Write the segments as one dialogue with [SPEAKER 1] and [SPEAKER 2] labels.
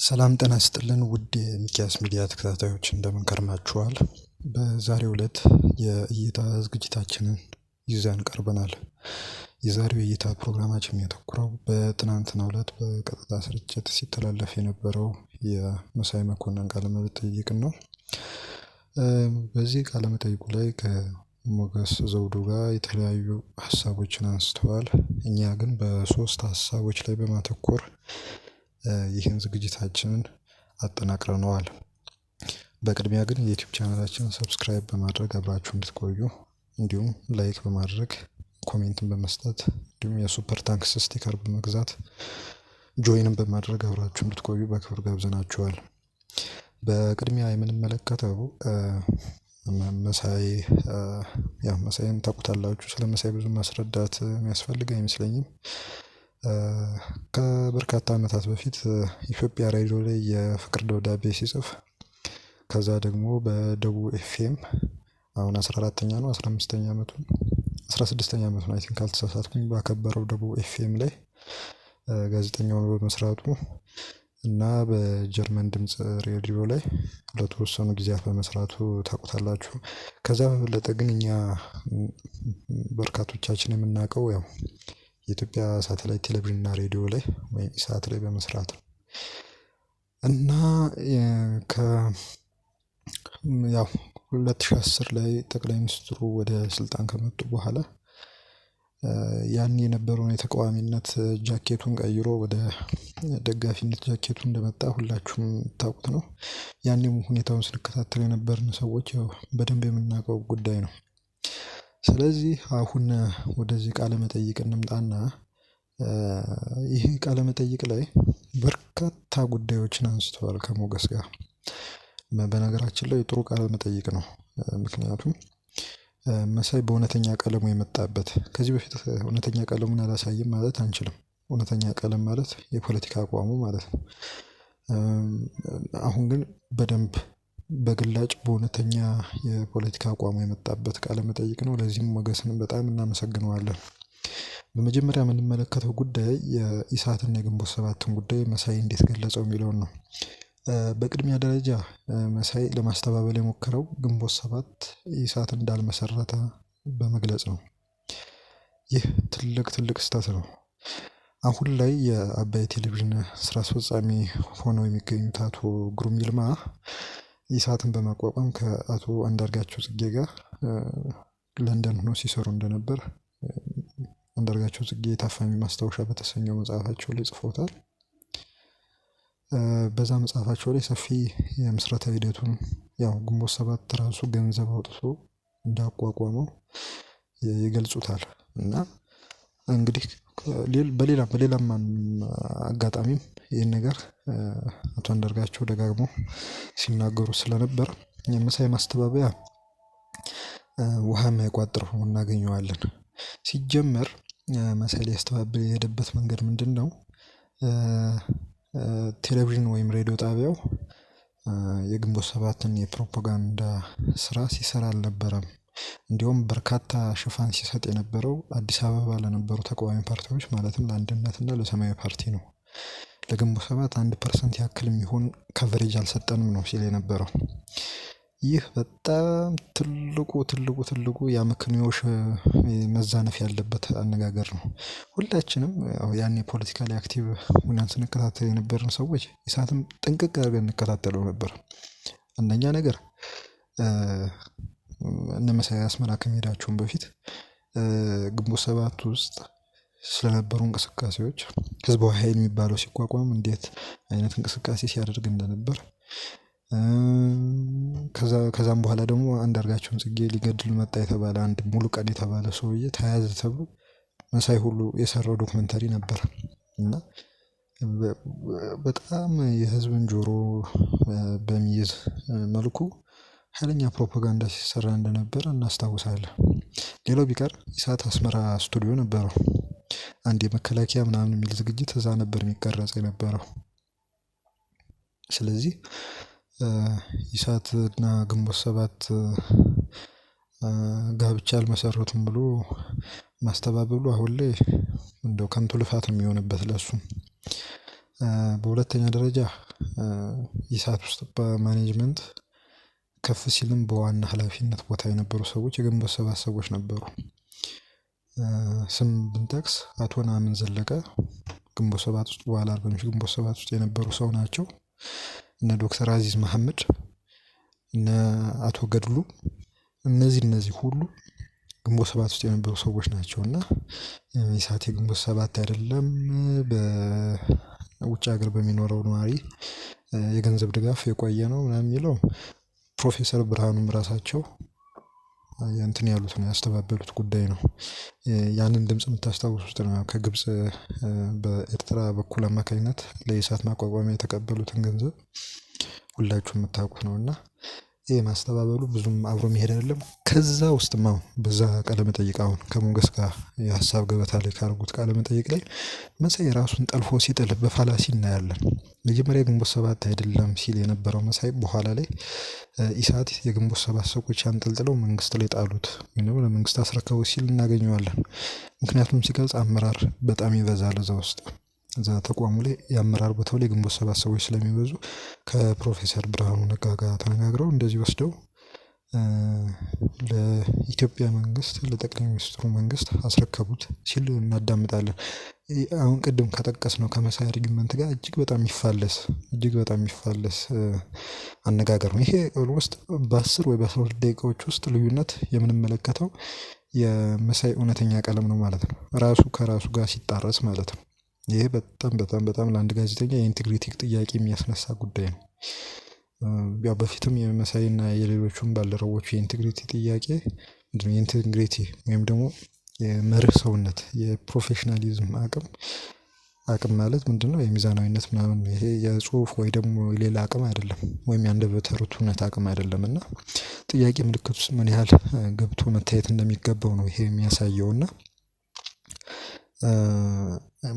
[SPEAKER 1] ሰላም ጤና ይስጥልን ውድ የሚኪያስ ሚዲያ ተከታታዮች እንደምን ከርማችኋል? በዛሬው ዕለት የእይታ ዝግጅታችንን ይዘን ቀርበናል። የዛሬው የእይታ ፕሮግራማችን የሚያተኩረው በትናንትናው ዕለት በቀጥታ ስርጭት ሲተላለፍ የነበረው የመሳይ መኮንን ቃለ መጠይቅን ነው። በዚህ ቃለ መጠይቁ ላይ ከሞገስ ዘውዱ ጋር የተለያዩ ሀሳቦችን አንስተዋል። እኛ ግን በሶስት ሀሳቦች ላይ በማተኮር ይህን ዝግጅታችንን አጠናቅረነዋል። በቅድሚያ ግን የዩቲዩብ ቻናላችንን ሰብስክራይብ በማድረግ አብራችሁ እንድትቆዩ እንዲሁም ላይክ በማድረግ ኮሜንትን በመስጠት እንዲሁም የሱፐር ታንክስ ስቲከር በመግዛት ጆይንን በማድረግ አብራችሁ እንድትቆዩ በክብር ጋብዘናችኋል። በቅድሚያ የምንመለከተው መሳይን ታውቁታላችሁ። ስለ መሳይ ብዙ ማስረዳት የሚያስፈልግ አይመስለኝም። ከበርካታ ዓመታት በፊት ኢትዮጵያ ሬዲዮ ላይ የፍቅር ደብዳቤ ሲጽፍ ከዛ ደግሞ በደቡብ ኤፍኤም አሁን 14ኛ ነው 15ኛ ዓመቱን 16ኛ ዓመቱን አይ ቲንክ ካልተሳሳትኩኝ ባከበረው ደቡብ ኤፍኤም ላይ ጋዜጠኛውን በመስራቱ እና በጀርመን ድምጽ ሬዲዮ ላይ ለተወሰኑ ጊዜያት በመስራቱ ታውቁታላችሁ። ከዛ በበለጠ ግን እኛ በርካቶቻችን የምናውቀው ያው የኢትዮጵያ ሳተላይት ቴሌቪዥን እና ሬዲዮ ላይ ወይም ኢሳት ላይ በመስራት ነው። እና ያው 2010 ላይ ጠቅላይ ሚኒስትሩ ወደ ስልጣን ከመጡ በኋላ ያን የነበረውን የተቃዋሚነት ጃኬቱን ቀይሮ ወደ ደጋፊነት ጃኬቱ እንደመጣ ሁላችሁም ታውቁት ነው። ያኔም ሁኔታውን ስንከታተል የነበርን ሰዎች ያው በደንብ የምናውቀው ጉዳይ ነው። ስለዚህ አሁን ወደዚህ ቃለ መጠይቅ እንምጣና ይህ ቃለ መጠይቅ ላይ በርካታ ጉዳዮችን አንስተዋል ከሞገስ ጋር። በነገራችን ላይ ጥሩ ቃለ መጠይቅ ነው። ምክንያቱም መሳይ በእውነተኛ ቀለሙ የመጣበት ከዚህ በፊት እውነተኛ ቀለሙን አላሳይም ማለት አንችልም። እውነተኛ ቀለም ማለት የፖለቲካ አቋሙ ማለት ነው። አሁን ግን በደንብ በግላጭ በእውነተኛ የፖለቲካ አቋሙ የመጣበት ቃለ መጠይቅ ነው። ለዚህም ሞገስን በጣም እናመሰግነዋለን። በመጀመሪያ የምንመለከተው ጉዳይ የኢሳትና የግንቦት ሰባትን ጉዳይ መሳይ እንዴት ገለጸው የሚለውን ነው። በቅድሚያ ደረጃ መሳይ ለማስተባበል የሞከረው ግንቦት ሰባት ኢሳት እንዳልመሰረተ በመግለጽ ነው። ይህ ትልቅ ስህተት ነው። አሁን ላይ የአባይ ቴሌቪዥን ስራ አስፈጻሚ ሆነው የሚገኙት አቶ ግሩም ይልማ ኢሳትን በማቋቋም ከአቶ አንዳርጋቸው ጽጌ ጋር ለንደን ሆነው ሲሰሩ እንደነበር አንዳርጋቸው ጽጌ የታፋኝ ማስታወሻ በተሰኘው መጽሐፋቸው ላይ ጽፈውታል። በዛ መጽሐፋቸው ላይ ሰፊ የምስረታ ሂደቱን ያው ግንቦት ሰባት ራሱ ገንዘብ አውጥቶ እንዳቋቋመው ይገልጹታል። እና እንግዲህ በሌላም አጋጣሚም ይህን ነገር አቶ አንዳርጋቸው ደጋግሞ ሲናገሩ ስለነበር የመሳይ ማስተባበያ ውሃ የማይቋጥር ሆኖ እናገኘዋለን። ሲጀመር መሳይ ሊያስተባብል የሄደበት መንገድ ምንድነው? ቴሌቪዥን ወይም ሬዲዮ ጣቢያው የግንቦት ሰባትን የፕሮፓጋንዳ ስራ ሲሰራ አልነበረም። እንዲሁም በርካታ ሽፋን ሲሰጥ የነበረው አዲስ አበባ ለነበሩ ተቃዋሚ ፓርቲዎች ማለትም ለአንድነት እና ለሰማያዊ ፓርቲ ነው። ለግንቦት ሰባት 1% ያክል የሚሆን ከቨሬጅ አልሰጠንም ነው ሲል የነበረው። ይህ በጣም ትልቁ የአመክንዮሽ መዛነፍ ያለበት አነጋገር ነው። ሁላችንም ያኔ ፖለቲካሊ አክቲቭ ሆነን ስንከታተል የነበርን ሰዎች ኢሳትም ጥንቅቅ አድርገን እንከታተለው ነበር። አንደኛ ነገር እነ መሳይ አስመራ ከመሄዳቸውም በፊት ግንቦት ሰባት ውስጥ ስለነበሩ እንቅስቃሴዎች ህዝባዊ ኃይል የሚባለው ሲቋቋም እንዴት አይነት እንቅስቃሴ ሲያደርግ እንደነበር ከዛም በኋላ ደግሞ አንዳርጋቸውን ጽጌ ሊገድል መጣ የተባለ አንድ ሙሉ ቀን የተባለ ሰውዬ ተያዘ ተብሎ መሳይ ሁሉ የሰራው ዶክመንተሪ ነበር። እና በጣም የህዝብን ጆሮ በሚይዝ መልኩ ኃይለኛ ፕሮፓጋንዳ ሲሰራ እንደነበር እናስታውሳለን። ሌላው ቢቀር ኢሳት አስመራ ስቱዲዮ ነበረው። አንድ የመከላከያ ምናምን የሚል ዝግጅት እዛ ነበር የሚቀረጽ የነበረው። ስለዚህ ኢሳት እና ግንቦት ሰባት ጋብቻ አልመሰረቱም ብሎ ማስተባበሉ አሁን ላይ እንደው ከንቱ ልፋት የሚሆንበት ለሱ። በሁለተኛ ደረጃ ኢሳት ውስጥ በማኔጅመንት ከፍ ሲልም በዋና ኃላፊነት ቦታ የነበሩ ሰዎች የግንቦት ሰባት ሰዎች ነበሩ። ስም ብንጠቅስ አቶ ነአምን ዘለቀ ግንቦት ሰባት ውስጥ በኋላ አርበኞች ግንቦት ሰባት ውስጥ የነበሩ ሰው ናቸው። እነ ዶክተር አዚዝ መሐመድ፣ እነ አቶ ገድሉ፣ እነዚህ ሁሉ ግንቦት ሰባት ውስጥ የነበሩ ሰዎች ናቸው እና ኢሳት የግንቦት ሰባት አይደለም በውጭ ሀገር በሚኖረው ነዋሪ የገንዘብ ድጋፍ የቆየ ነው ምናምን የሚለው ፕሮፌሰር ብርሃኑም ራሳቸው እንትን ያሉት ነው ያስተባበሉት ጉዳይ ነው። ያንን ድምጽ የምታስታውሱት ነው ከግብጽ በኤርትራ በኩል አማካኝነት ለኢሳት ማቋቋሚያ የተቀበሉትን ገንዘብ ሁላችሁም የምታውቁት ነውና ይሄ ማስተባበሉ ብዙም አብሮ መሄድ አይደለም። ከዛ ውስጥም በዛ ቃለ መጠይቅ አሁን ከሞገስ ጋር የሀሳብ ገበታ ላይ ካደረጉት ቃለ መጠይቅ ላይ መሳይ ራሱን ጠልፎ ሲጥል በፋላሲ እናያለን። መጀመሪያ ግንቦት ሰባት አይደለም ሲል የነበረው መሳይ በኋላ ላይ ኢሳት የግንቦት ሰባት ሰዎች አንጠልጥለው መንግስት ላይ ጣሉት ወይም ለመንግስት አስረከቡ ሲል እናገኘዋለን። ምክንያቱም ሲገልጽ አመራር በጣም ይበዛል እዛ ውስጥ እዛ ተቋሙ ላይ የአመራር ቦታው ላይ ግንቦት ሰባት ሰዎች ስለሚበዙ ከፕሮፌሰር ብርሃኑ ነጋ ጋር ተነጋግረው እንደዚህ ወስደው ለኢትዮጵያ መንግስት ለጠቅላይ ሚኒስትሩ መንግስት አስረከቡት ሲል እናዳምጣለን። አሁን ቅድም ከጠቀስነው ከመሳይ አርጊመንት ጋር እጅግ በጣም የሚፋለስ አነጋገር ነው። ይሄ ኦልሞስት በ10 ወይ በ12 ደቂቃዎች ውስጥ ልዩነት የምንመለከተው የመሳይ እውነተኛ ቀለም ነው ማለት ነው። ራሱ ከራሱ ጋር ሲጣረስ ማለት ነው። ይሄ በጣም ለአንድ ጋዜጠኛ የኢንቴግሪቲ ጥያቄ የሚያስነሳ ጉዳይ ነው። ያው በፊትም የመሳይና የሌሎቹም ባልደረቦቹ የኢንቴግሪቲ ጥያቄ ምንድነው? የኢንቴግሪቲ ወይም ደግሞ የመርህ ሰውነት የፕሮፌሽናሊዝም አቅም ማለት ምንድነው? የሚዛናዊነት ምናምን ይሄ የጽሁፍ ወይ ደግሞ ሌላ አቅም አይደለም፣ ወይም የአንደበተ ርቱዕነት አቅም አይደለም እና ጥያቄ ምልክት ውስጥ ምን ያህል ገብቶ መታየት እንደሚገባው ነው ይሄ የሚያሳየው እና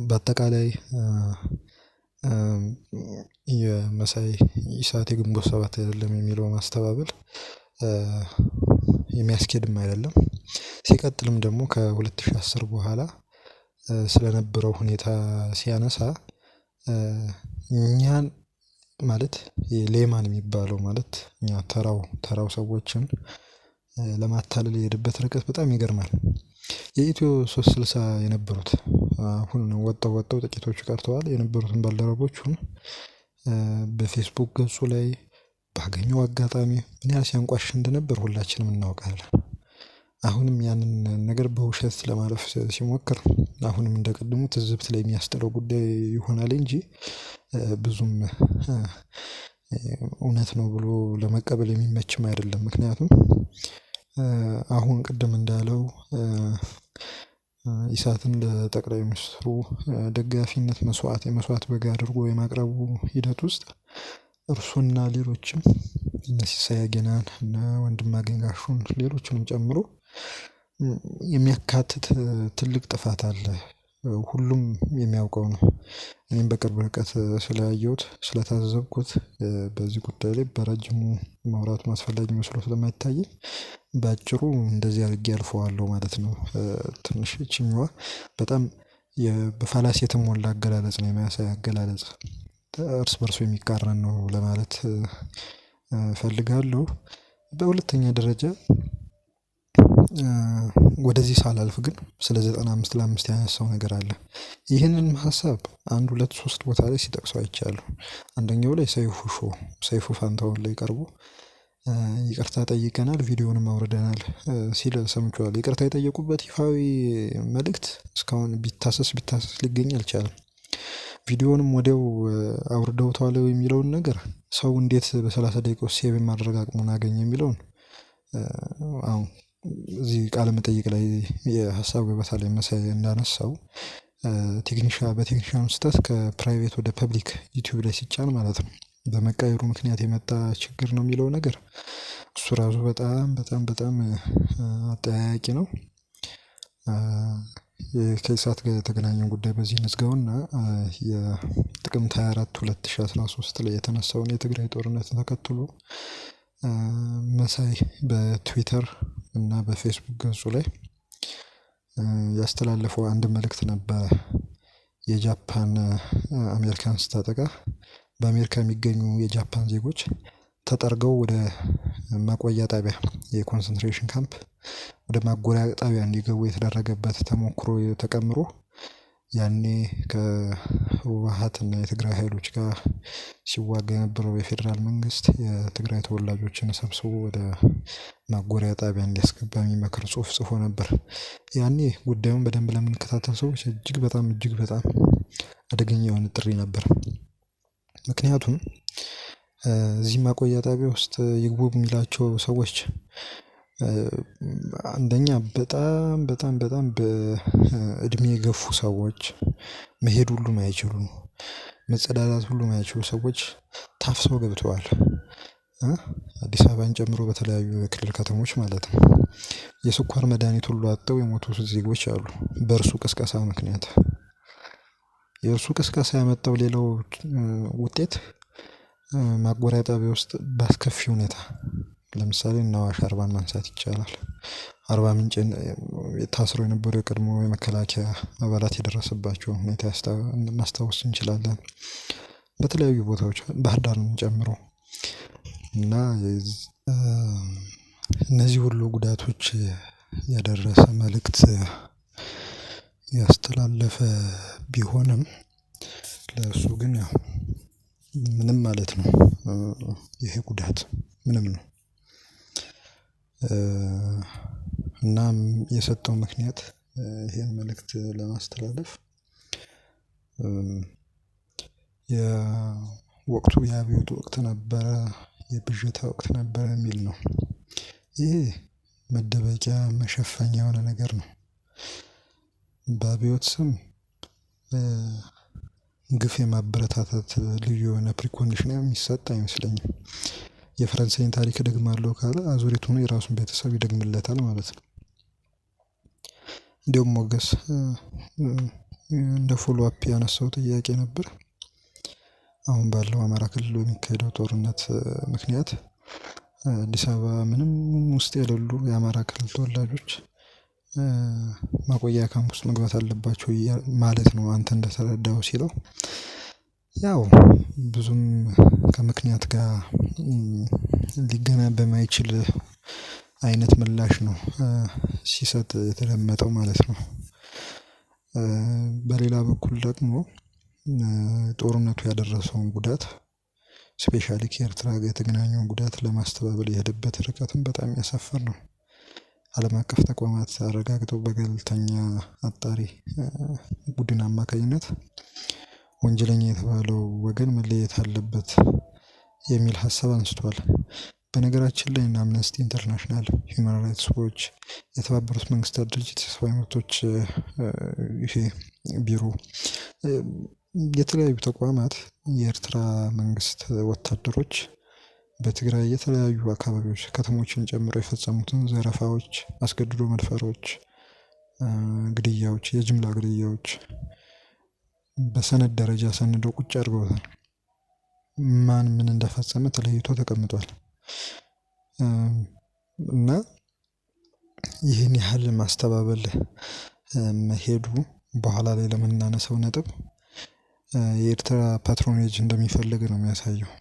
[SPEAKER 1] በአጠቃላይ የመሳይ ኢሳት የግንቦት ሰባት አይደለም የሚለው ማስተባበል የሚያስኬድም አይደለም። ሲቀጥልም ደግሞ ከ2010 በኋላ ስለነበረው ሁኔታ ሲያነሳ እኛን ማለት ሌማን የሚባለው ማለት እኛ ተራው ሰዎችን ለማታለል የሄደበት ርቀት በጣም ይገርማል። የኢትዮ 360 የነበሩት አሁን ወጣው ጥቂቶቹ ቀርተዋል የነበሩትን ባልደረቦቹን በፌስቡክ ገጹ ላይ ባገኘው አጋጣሚ ምን ያህል ሲያንቋሽ እንደነበር ሁላችንም እናውቃለን። አሁንም ያንን ነገር በውሸት ለማለፍ ሲሞክር አሁንም እንደቀድሙ ትዝብት ላይ የሚያስጥለው ጉዳይ ይሆናል እንጂ ብዙም እውነት ነው ብሎ ለመቀበል የሚመችም አይደለም። ምክንያቱም አሁን ቅድም እንዳለው ኢሳትን ለጠቅላይ ሚኒስትሩ ደጋፊነት የመስዋዕት በግ አድርጎ የማቅረቡ ሂደት ውስጥ እርሱና ሌሎችም እነ ሲሳይ አጌናን እና ወንድማገኝ ጋሹን ሌሎችንም ጨምሮ የሚያካትት ትልቅ ጥፋት አለ። ሁሉም የሚያውቀው ነው። እኔም በቅርብ ርቀት ስላየሁት ስለታዘብኩት በዚህ ጉዳይ ላይ በረጅሙ ማውራቱ አስፈላጊ መስሎ ስለማይታየኝ በአጭሩ እንደዚህ አድርጌ አልፈዋለሁ ማለት ነው። ትንሽ ይችኛዋ በጣም በፋላሲ የተሞላ አገላለጽ ነው የሚያሳይ አገላለጽ እርስ በርሱ የሚቃረን ነው ለማለት እፈልጋለሁ። በሁለተኛ ደረጃ ወደዚህ ሳላልፍ ግን ስለ 95 ያነሳው ነገር አለ። ይህንን ሀሳብ 1 2 3 ቦታ ላይ ሲጠቅሰው አይቻለሁ። አንደኛው ላይ ሰይፉ ፋንታሁን ላይ ቀርቦ ይቅርታ ጠይቀናል ቪዲዮንም አውርደናል ሲል ሰምቼዋለሁ። ይቅርታ የጠየቁበት ይፋዊ መልእክት እስካሁን ቢታሰስ ሊገኝ አልቻለም። ቪዲዮንም ወዲያው አውርደውታል የሚለውን ነገር ሰው እንዴት በ30 ደቂቃ ውስጥ ሴቭ ማድረግ አቅሙን አገኘ የሚለውን አሁን እዚህ ቃለ መጠይቅ ላይ የሀሳብ ገበታ ላይ መሳይ እንዳነሳው በቴክኒሻኑ ስህተት ከፕራይቬት ወደ ፐብሊክ ዩቲዩብ ላይ ሲጫን ማለት ነው በመቀየሩ ምክንያት የመጣ ችግር ነው የሚለው ነገር እሱ ራሱ በጣም አጠያያቂ ነው። ከኢሳት ጋር የተገናኘው ጉዳይ በዚህ እንዝጋውና የጥቅምት 24 2013 ላይ የተነሳውን የትግራይ ጦርነት ተከትሎ መሳይ በትዊተር እና በፌስቡክ ገጹ ላይ ያስተላለፈው አንድ መልእክት ነበረ። የጃፓን አሜሪካን ስታጠቃ በአሜሪካ የሚገኙ የጃፓን ዜጎች ተጠርገው ወደ ማቆያ ጣቢያ የኮንሰንትሬሽን ካምፕ ወደ ማጎሪያ ጣቢያ እንዲገቡ የተደረገበት ተሞክሮ ተቀምሮ ያኔ ከህወሓትና የትግራይ ኃይሎች ጋር ሲዋጋ የነበረው የፌዴራል መንግስት የትግራይ ተወላጆችን ሰብስቦ ወደ ማጎሪያ ጣቢያ እንዲያስገባ የሚመክር ጽሁፍ ጽፎ ነበር። ያኔ ጉዳዩን በደንብ ለምንከታተል ሰዎች እጅግ በጣም አደገኛ የሆነ ጥሪ ነበር። ምክንያቱም እዚህ ማቆያ ጣቢያ ውስጥ ይግቡ የሚላቸው ሰዎች አንደኛ በጣም በእድሜ የገፉ ሰዎች፣ መሄድ ሁሉ ማይችሉ፣ መጸዳዳት ሁሉ ማይችሉ ሰዎች ታፍሰው ገብተዋል። አዲስ አበባን ጨምሮ በተለያዩ የክልል ከተሞች ማለት ነው። የስኳር መድኃኒት ሁሉ አጥተው የሞቱ ዜጎች አሉ በእርሱ ቅስቀሳ ምክንያት። የእርሱ ቅስቀሳ ያመጣው ሌላው ውጤት ማጎሪያ ጣቢያ ውስጥ በአስከፊ ሁኔታ ለምሳሌ እነ አዋሽ አርባን ማንሳት ይቻላል። አርባ ምንጭን ታስረው የነበሩ የቀድሞ የመከላከያ አባላት የደረሰባቸው ሁኔታ ማስታወስ እንችላለን። በተለያዩ ቦታዎች ባህር ዳርን ጨምሮ እና እነዚህ ሁሉ ጉዳቶች ያደረሰ መልእክት ያስተላለፈ ቢሆንም ለእሱ ግን ያው ምንም ማለት ነው። ይሄ ጉዳት ምንም ነው። እናም የሰጠው ምክንያት ይሄን መልእክት ለማስተላለፍ የወቅቱ የአብዮት ወቅት ነበረ፣ የብዥታ ወቅት ነበረ የሚል ነው። ይሄ መደበቂያ መሸፈኛ የሆነ ነገር ነው። በአብዮት ስም ግፍ የማበረታታት ልዩ የሆነ ፕሪኮንዲሽን የሚሰጥ አይመስለኝም። የፈረንሳይን ታሪክ እደግማለሁ ካለ አዙሪቱን የራሱን ቤተሰብ ይደግምለታል ማለት ነው። እንዲሁም ሞገስ እንደ ፎሎ አፕ ያነሳው ጥያቄ ነበር። አሁን ባለው አማራ ክልል በሚካሄደው ጦርነት ምክንያት አዲስ አበባ ምንም ውስጥ የሌሉ የአማራ ክልል ተወላጆች ማቆያ ካምፕ ውስጥ መግባት አለባቸው ማለት ነው አንተ እንደተረዳው ሲለው፣ ያው ብዙም ከምክንያት ጋር ሊገናኝ በማይችል አይነት ምላሽ ነው ሲሰጥ የተደመጠው ማለት ነው። በሌላ በኩል ደግሞ ጦርነቱ ያደረሰውን ጉዳት ስፔሻሊ ከኤርትራ ጋር የተገናኘውን ጉዳት ለማስተባበል የሄደበት ርቀትም በጣም ያሳፍር ነው። ዓለም አቀፍ ተቋማት አረጋግጠው በገለልተኛ አጣሪ ቡድን አማካኝነት ወንጀለኛ የተባለው ወገን መለየት አለበት የሚል ሀሳብ አንስቷል። በነገራችን ላይ አምነስቲ ኢንተርናሽናል፣ ሂውማን ራይትስ ዎች፣ የተባበሩት መንግስታት ድርጅት የሰብአዊ መብቶች ይሄ ቢሮ፣ የተለያዩ ተቋማት የኤርትራ መንግስት ወታደሮች በትግራይ የተለያዩ አካባቢዎች ከተሞችን ጨምሮ የፈጸሙትን ዘረፋዎች፣ አስገድዶ መድፈሮች፣ ግድያዎች፣ የጅምላ ግድያዎች በሰነድ ደረጃ ሰንደው ቁጭ አድርገውታል። ማን ምን እንደፈጸመ ተለይቶ ተቀምጧል። እና ይህን ያህል ማስተባበል መሄዱ በኋላ ላይ ለምናነሳው ነጥብ የኤርትራ ፓትሮኔጅ እንደሚፈልግ ነው የሚያሳየው፣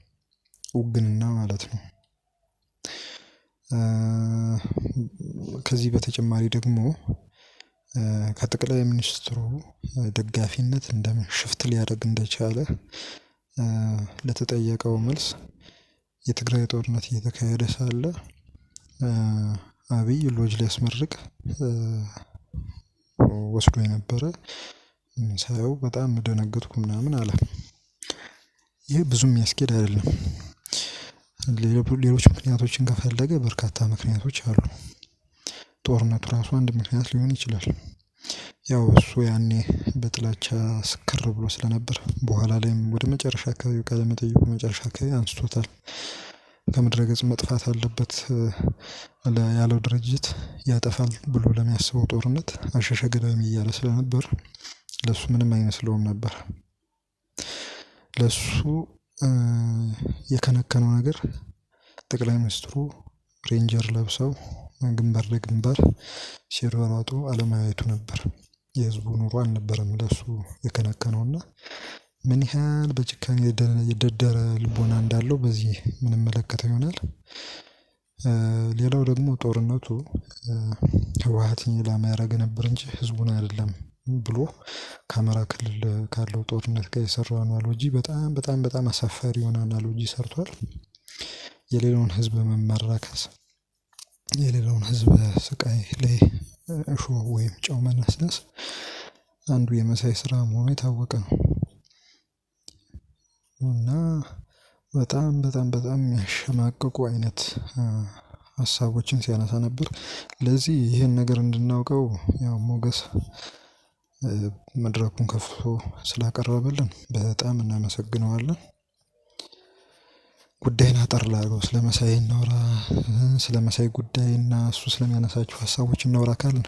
[SPEAKER 1] ውግንና ማለት ነው። ከዚህ በተጨማሪ ደግሞ ከጠቅላይ ሚኒስትሩ ደጋፊነት እንደምን ሽፍት ሊያደርግ እንደቻለ ለተጠየቀው መልስ የትግራይ ጦርነት እየተካሄደ ሳለ አብይ ሎጅ ሊያስመርቅ ወስዶ የነበረ ሳየው በጣም ደነገጥኩ ምናምን አለ። ይህ ብዙም የሚያስኬድ አይደለም። ሌሎች ምክንያቶችን ከፈለገ በርካታ ምክንያቶች አሉ። ጦርነቱ ራሱ አንድ ምክንያት ሊሆን ይችላል። ያው እሱ ያኔ በጥላቻ ስክር ብሎ ስለነበር በኋላ ላይም ወደ መጨረሻ አካባቢ ቃለ መጠይቁ መጨረሻ አካባቢ አንስቶታል። ከምድረ ገጽ መጥፋት አለበት ያለው ድርጅት ያጠፋል ብሎ ለሚያስበው ጦርነት አሸሸ ገዳሚ እያለ ስለነበር ለሱ ምንም አይመስለውም ነበር። ለሱ የከነከነው ነገር ጠቅላይ ሚኒስትሩ ሬንጀር ለብሰው ግንባር ለግንባር ሲሯሯጡ አለማየቱ ነበር። የህዝቡ ኑሮ አልነበረም ለሱ የከነከነውና ምን ያህል በጭካኔ የደደረ ልቦና እንዳለው በዚህ የምንመለከተው ይሆናል። ሌላው ደግሞ ጦርነቱ ህወሓትን ኢላማ ያደረገ ነበር እንጂ ህዝቡን አይደለም ብሎ ከአማራ ክልል ካለው ጦርነት ጋር የሰራው አናሎጂ በጣም በጣም በጣም አሳፋሪ የሆነ አናሎጂ ሰርቷል። የሌላውን ህዝብ መመራከስ፣ የሌላውን ህዝብ ስቃይ ላይ እሾህ ወይም ጨው መነስነስ አንዱ የመሳይ ስራ መሆኑ የታወቀ ነው እና በጣም በጣም በጣም የሚያሸማቅቁ አይነት ሀሳቦችን ሲያነሳ ነበር። ለዚህ ይህን ነገር እንድናውቀው ያው ሞገስ መድረኩን ከፍቶ ስላቀረበልን በጣም እናመሰግነዋለን። ጉዳይን አጠር ላድርገው፣ ስለ መሳይ እናውራ። ስለ መሳይ ጉዳይና እሱ ስለሚያነሳቸው ሀሳቦች እናውራ ካልን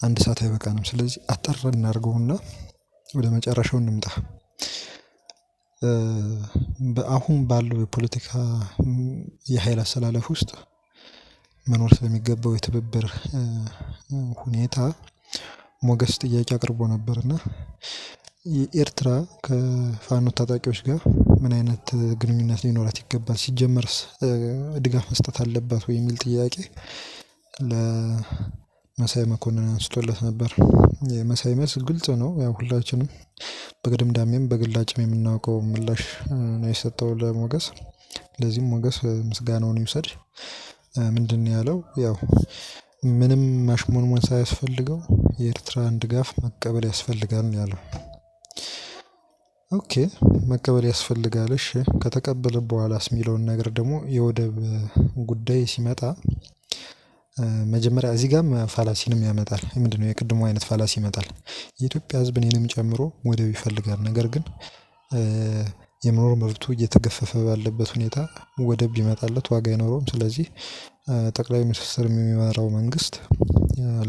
[SPEAKER 1] 1 ሰዓት አይበቃንም። ስለዚህ አጠር እናድርገውና ወደ መጨረሻው እንምጣ። በአሁን ባለው የፖለቲካ የኃይል አሰላለፍ ውስጥ መኖር ስለሚገባው የትብብር ሁኔታ ሞገስ ጥያቄ አቅርቦ ነበርና የኤርትራ ከፋኖ ታጣቂዎች ጋር ምን አይነት ግንኙነት ሊኖራት ይገባል፣ ሲጀመርስ ድጋፍ መስጠት አለባት ወይ የሚል ጥያቄ ለመሳይ መኮንን አንስቶለት ነበር። የመሳይ መልስ ግልጽ ነው። ያው ሁላችንም በግድምዳሜም በግላጭም የምናውቀው ምላሽ ነው የሰጠው ለሞገስ። ለዚህም ሞገስ ምስጋናውን ይውሰድ። ምንድን ያለው ያው ምንም ማሽሞንሞን ሳያስፈልገው የኤርትራን ድጋፍ መቀበል ያስፈልጋል ነው ያለው። ኦኬ መቀበል ያስፈልጋል። እሺ ከተቀበለ በኋላስ የሚለውን ነገር ደግሞ የወደብ ጉዳይ ሲመጣ መጀመሪያ እዚህ ጋርም ፋላሲንም ያመጣል። ምንድነው የቅድሙ አይነት ፋላሲ ይመጣል። የኢትዮጵያ ሕዝብ እኔንም ጨምሮ ወደብ ይፈልጋል። ነገር ግን የመኖር መብቱ እየተገፈፈ ባለበት ሁኔታ ወደብ ቢመጣለት ዋጋ አይኖረውም። ስለዚህ ጠቅላይ ሚኒስትር የሚመራው መንግስት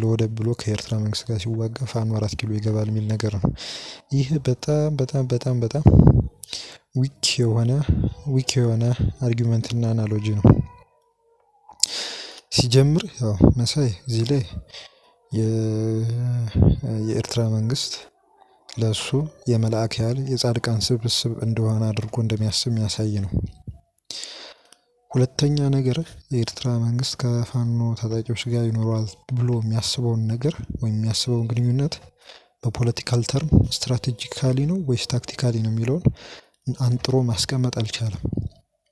[SPEAKER 1] ለወደብ ብሎ ከኤርትራ መንግስት ጋር ሲዋጋ ፋኖ 4 ኪሎ ይገባል የሚል ነገር ነው። ይህ በጣም በጣም በጣም በጣም ዊክ የሆነ አርጊመንትና አናሎጂ ነው። ሲጀምር ያው መሳይ እዚህ ላይ የኤርትራ መንግስት ለሱ የመልአክ ያህል የጻድቃን ስብስብ እንደሆነ አድርጎ እንደሚያስብ የሚያሳይ ነው። ሁለተኛ ነገር የኤርትራ መንግስት ከፋኖ ታጣቂዎች ጋር ይኖረዋል ብሎ የሚያስበውን ነገር ወይም የሚያስበውን ግንኙነት በፖለቲካል ተርም ስትራቴጂካሊ ነው ወይስ ታክቲካሊ ነው የሚለውን አንጥሮ ማስቀመጥ አልቻለም።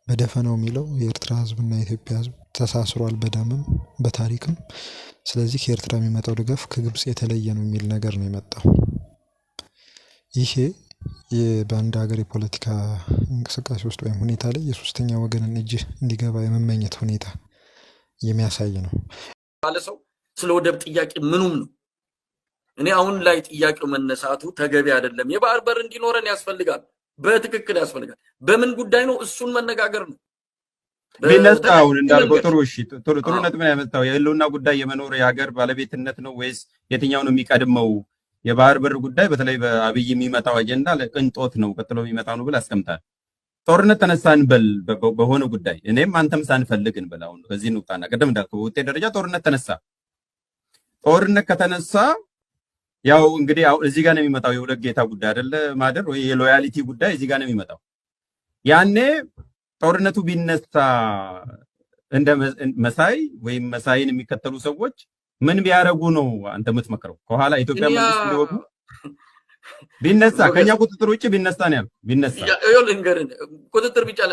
[SPEAKER 1] በደፈናው የሚለው የኤርትራ ህዝብና የኢትዮጵያ ህዝብ ተሳስሯል በደምም በታሪክም። ስለዚህ ከኤርትራ የሚመጣው ድጋፍ ከግብጽ የተለየ ነው የሚል ነገር ነው የመጣው። ይሄ በአንድ ሀገር የፖለቲካ እንቅስቃሴ ውስጥ ወይም ሁኔታ ላይ የሶስተኛ ወገንን እጅ እንዲገባ የመመኘት ሁኔታ የሚያሳይ ነው።
[SPEAKER 2] ባለ ሰው ስለ ወደብ ጥያቄ ምኑም ነው። እኔ አሁን ላይ ጥያቄው መነሳቱ ተገቢ አይደለም። የባህር በር እንዲኖረን ያስፈልጋል፣ በትክክል ያስፈልጋል። በምን ጉዳይ ነው? እሱን መነጋገር ነው።
[SPEAKER 3] ቢነሳ አሁን እንዳልከው ጥሩ ጥሩ ነጥብ ነው ያመጣው። የህልውና ጉዳይ የመኖር የሀገር ባለቤትነት ነው ወይስ የትኛው ነው የሚቀድመው? የባህር በር ጉዳይ በተለይ በአብይ የሚመጣው አጀንዳ ለቅንጦት ነው፣ ቀጥሎ የሚመጣው ነው ብለህ አስቀምጣል። ጦርነት ተነሳ እንበል በሆነ ጉዳይ እኔም አንተም ሳንፈልግ እንበል። አሁን ከዚህ እንውጣና ቅድም እንዳልከው በውጤት ደረጃ ጦርነት ተነሳ። ጦርነት ከተነሳ ያው እንግዲህ አሁን እዚህ ጋር ነው የሚመጣው የሁለት ጌታ ጉዳይ አይደለ ማደር፣ ወይ የሎያሊቲ ጉዳይ እዚህ ጋር ነው የሚመጣው። ያኔ ጦርነቱ ቢነሳ እንደ መሳይ ወይም መሳይን የሚከተሉ ሰዎች ምን ቢያረጉ ነው አንተ የምትመክረው? ከኋላ ኢትዮጵያ መንግስት ሊወጉ ቢነሳ ከኛ ቁጥጥር ውጭ ቢነሳ ነው ያልኩት። ቢነሳ
[SPEAKER 2] ይኸውልህ እንገርህ ቁጥጥር ቢቻል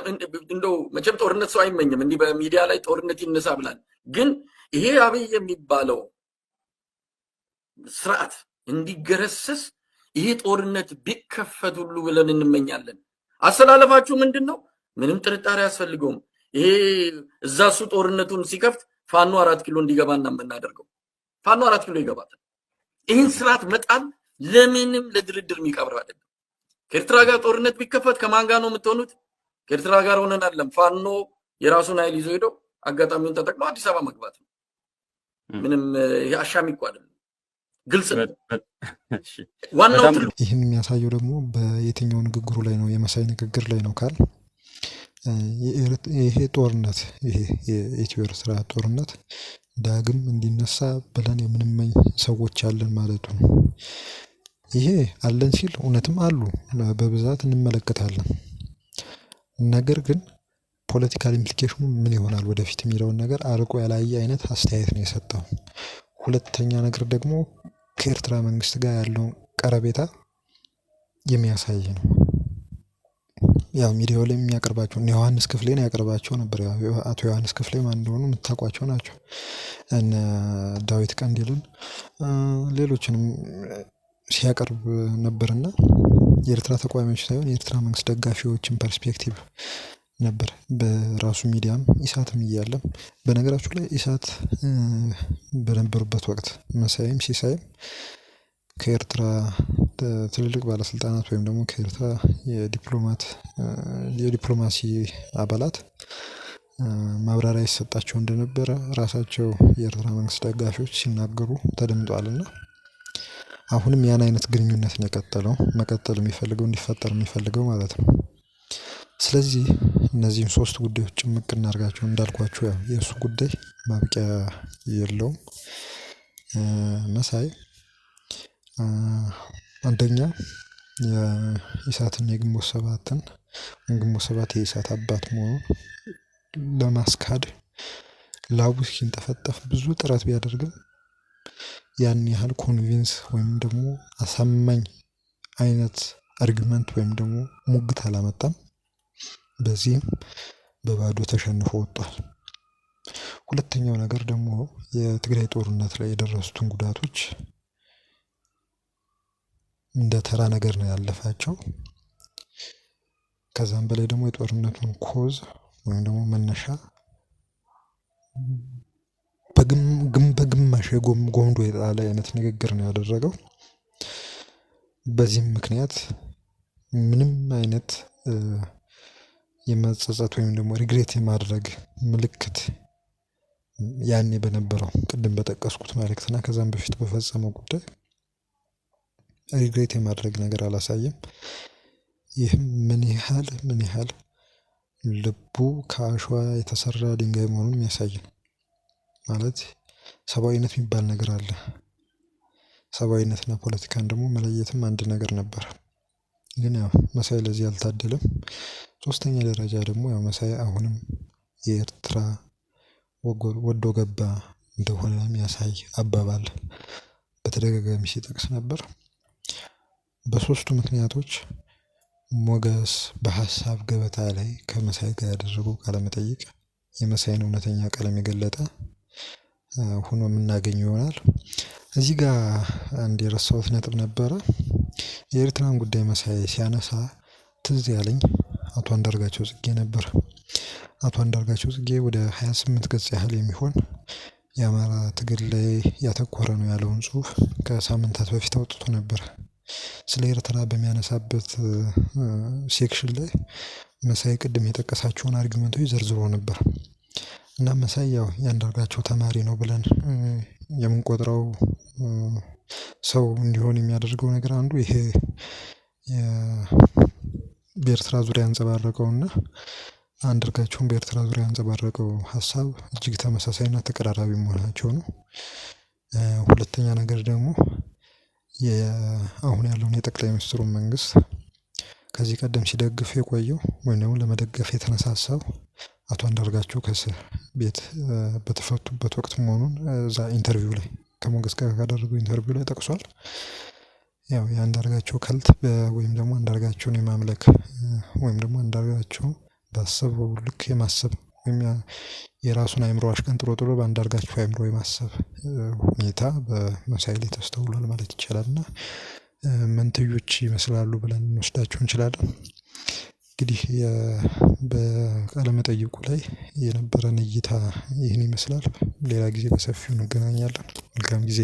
[SPEAKER 2] እንደው መቼም ጦርነት ሰው አይመኝም። እንዲህ በሚዲያ ላይ ጦርነት ይነሳ ብላል። ግን ይሄ አብይ የሚባለው ስርዓት እንዲገረሰስ ይሄ ጦርነት ቢከፈት ሁሉ ብለን እንመኛለን። አሰላለፋችሁ ምንድን ነው? ምንም ጥርጣሬ አያስፈልገውም። ይሄ እዛ እሱ ጦርነቱን ሲከፍት ፋኖ 4 ኪሎ እንዲገባና የምናደርገው ፋኖ 4 ኪሎ ይገባል። ይህን ስርዓት መጣል ለምንም ለድርድር የሚቀብር አይደለም። ከኤርትራ ጋር ጦርነት ቢከፈት ከማን ጋር ነው የምትሆኑት? ከኤርትራ ጋር ሆነን አይደለም። ፋኖ የራሱን ኃይል ይዞ ሄዶ አጋጣሚውን ተጠቅሞ አዲስ አበባ መግባት ነው። ምንም ይሄ አሻሚ እኮ አይደለም፣ ግልጽ ነው። ዋናው
[SPEAKER 1] ይህን የሚያሳየው ደግሞ በየትኛው ንግግሩ ላይ ነው? የመሳይ ንግግር ላይ ነው ካል ይሄ ጦርነት ይሄ የኢትዮ ኤርትራ ጦርነት ዳግም እንዲነሳ ብለን የምንመኝ ሰዎች አለን ማለቱ ነው። ይሄ አለን ሲል እውነትም አሉ በብዛት እንመለከታለን። ነገር ግን ፖለቲካል ኢምፕሊኬሽኑ ምን ይሆናል ወደፊት የሚለውን ነገር አርቆ ያላየ አይነት አስተያየት ነው የሰጠው። ሁለተኛ ነገር ደግሞ ከኤርትራ መንግስት ጋር ያለውን ቀረቤታ የሚያሳይ ነው። ያው ሚዲያው ላይ የሚያቀርባቸው ዮሐንስ ክፍሌን ያቀርባቸው ነበር። ያው አቶ ዮሐንስ ክፍሌ ማን እንደሆኑ የምታውቋቸው ናቸው። እነ ዳዊት ቀንዲልን ሌሎችንም ሲያቀርብ ነበርና የኤርትራ ተቃዋሚዎች ሳይሆን የኤርትራ መንግስት ደጋፊዎችን ፐርስፔክቲቭ ነበር በራሱ ሚዲያም ኢሳትም እያለም። በነገራችሁ ላይ ኢሳት በነበሩበት ወቅት መሳይም ሲሳይም ከኤርትራ ትልልቅ ባለስልጣናት ወይም ደግሞ ከኤርትራ የዲፕሎማሲ አባላት ማብራሪያ ይሰጣቸው እንደነበረ ራሳቸው የኤርትራ መንግስት ደጋፊዎች ሲናገሩ ተደምጧልና አሁንም ያን አይነት ግንኙነት ነው የቀጠለው መቀጠል የሚፈልገው እንዲፈጠር የሚፈልገው ማለት ነው። ስለዚህ እነዚህም ሶስት ጉዳዮች ጭምቅ እናድርጋቸው እንዳልኳችሁ ያው የእሱ ጉዳይ ማብቂያ የለውም። መሳይ አንደኛ የኢሳትና የግንቦት ሰባት የኢሳት አባት መሆኑን ለማስካድ ላቡ ሲንጠፈጠፍ ብዙ ጥረት ቢያደርግም ያን ያህል ኮንቪንስ ወይም ደግሞ አሳማኝ አይነት አርጊመንት ወይም ደግሞ ሙግት አላመጣም። በዚህም በባዶ ተሸንፎ ወጥቷል። ሁለተኛው ነገር ደግሞ የትግራይ ጦርነት ላይ የደረሱትን ጉዳቶች እንደ ተራ ነገር ነው ያለፋቸው። ከዛም በላይ ደግሞ የጦርነቱን ኮዝ ወይም ደግሞ መነሻ በግማሽ ጎምዶ የጣለ አይነት ንግግር ነው ያደረገው። በዚህም ምክንያት ምንም አይነት የመጸጸት ወይም ደግሞ ሪግሬት የማድረግ ምልክት ያኔ በነበረው ቅድም በጠቀስኩት መልእክትና ከዛም በፊት በፈጸመው ጉዳይ ሪግሬት የማድረግ ነገር አላሳየም። ይህም ምን ያህል ልቡ ከአሸዋ የተሰራ ድንጋይ መሆኑን የሚያሳይ ነው። ማለት ሰብአዊነት የሚባል ነገር አለ። ሰብአዊነትና ፖለቲካን ደግሞ መለየትም አንድ ነገር ነበር። ግን ያው መሳይ ለዚህ አልታደለም። ሶስተኛ ደረጃ ደግሞ ያው መሳይ አሁንም የኤርትራ ወዶ ገባ እንደሆነ የሚያሳይ አባባል በተደጋጋሚ ሲጠቅስ ነበር። በሶስቱ ምክንያቶች ሞገስ በሀሳብ ገበታ ላይ ከመሳይ ጋር ያደረገው ቃለመጠይቅ የመሳይን እውነተኛ ቀለም የገለጠ ሆኖ የምናገኘው ይሆናል። እዚህ ጋር አንድ የረሳሁት ነጥብ ነበረ። የኤርትራን ጉዳይ መሳይ ሲያነሳ ትዝ ያለኝ አቶ አንዳርጋቸው ጽጌ ነበር። አቶ አንዳርጋቸው ጽጌ ወደ 28 ገጽ ያህል የሚሆን የአማራ ትግል ላይ ያተኮረ ነው ያለውን ጽሁፍ ከሳምንታት በፊት አውጥቶ ነበር። ስለ ኤርትራ በሚያነሳበት ሴክሽን ላይ መሳይ ቅድም የጠቀሳቸውን አርጊመንቶች ዘርዝሮ ነበር። እና መሳይ ያው የአንዳርጋቸው ተማሪ ነው ብለን የምንቆጥረው ሰው እንዲሆን የሚያደርገው ነገር አንዱ ይሄ በኤርትራ ዙሪያ ያንጸባረቀውና አንዳርጋቸውን በኤርትራ ዙሪያ ያንጸባረቀው ሀሳብ እጅግ ተመሳሳይና ተቀራራቢ መሆናቸው ነው። ሁለተኛ ነገር ደግሞ አሁን ያለውን የጠቅላይ ሚኒስትሩን መንግስት ከዚህ ቀደም ሲደግፍ የቆየው ወይም ደግሞ ለመደገፍ የተነሳሳው አቶ አንዳርጋቸው ከእስር ቤት በተፈቱበት ወቅት መሆኑን እዛ ኢንተርቪው ላይ ከሞገስ ጋር ካደረገው ኢንተርቪው ላይ ጠቅሷል። ያው የአንዳርጋቸው ከልት ወይም ደግሞ አንዳርጋቸውን የማምለክ ወይም ደግሞ አንዳርጋቸው ባሰበው ልክ የማሰብ ወይም የራሱን አእምሮ አሽቀንጥሮ ጥሎ በአንዳርጋቸው አእምሮ የማሰብ ሁኔታ በመሳይ ላይ ተስተውሏል ማለት ይቻላል። እና መንትዮች ይመስላሉ ብለን እንወስዳቸው እንችላለን። እንግዲህ በቃለ መጠይቁ ላይ የነበረን እይታ ይህን ይመስላል። ሌላ ጊዜ በሰፊው እንገናኛለን። መልካም ጊዜ።